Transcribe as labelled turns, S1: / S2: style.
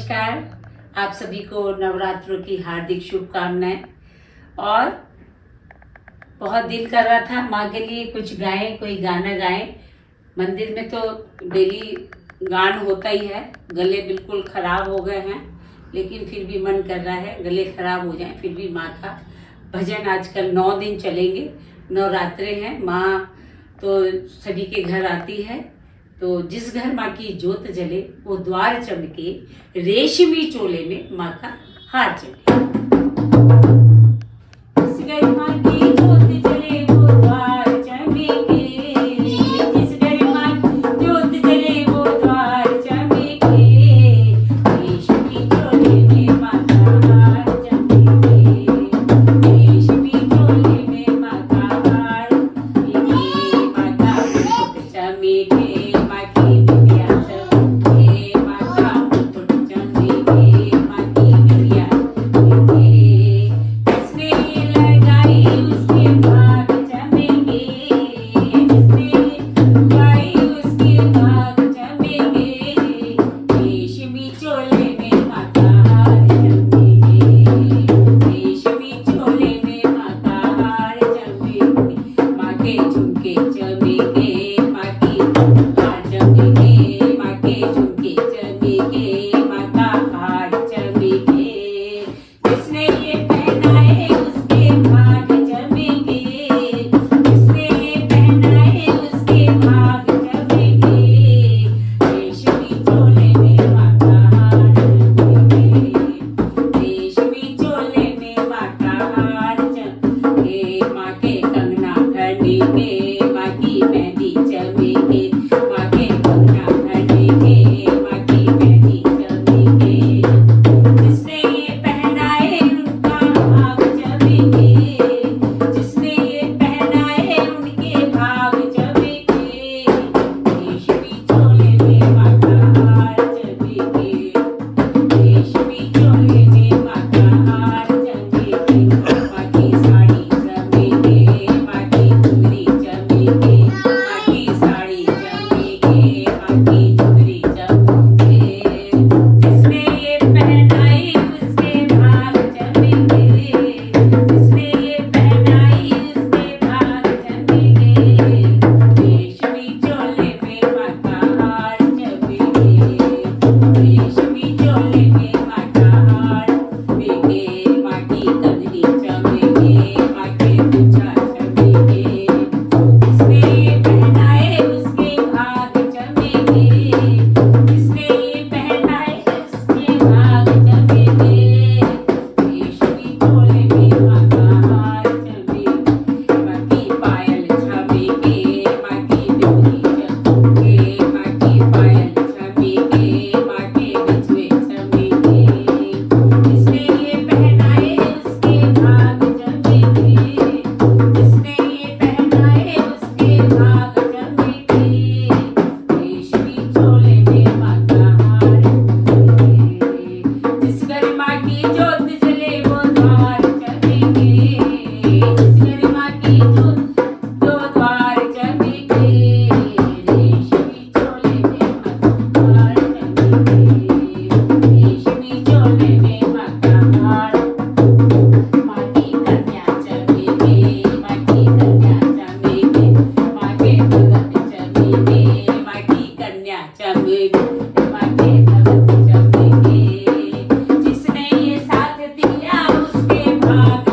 S1: नमस्कार। आप सभी को नवरात्रों की हार्दिक शुभकामनाएं। और बहुत दिल कर रहा था माँ के लिए कुछ गाएं, कोई गाना गाएं। मंदिर में तो डेली गान होता ही है। गले बिल्कुल खराब हो गए हैं, लेकिन फिर भी मन कर रहा है गले खराब हो जाएं फिर भी माँ का भजन। आजकल 9 दिन चलेंगे, नवरात्रे हैं। माँ तो सभी के घर आती है, तो जिस घर माँ की ज्योत जले वो द्वार चमके, रेशमी चोले में माँ का हार चले। जिस घर माँ की ज्योत जले वो द्वार चमके, जिस घर माँ की ज्योत जले वो द्वार चमके, रेशमी चोले में माँ का हार चमके, रेशमी चोले में माँ का हार चमके, माँ का मुकुट चमके। जिसने ये साथ दिया उसके भाग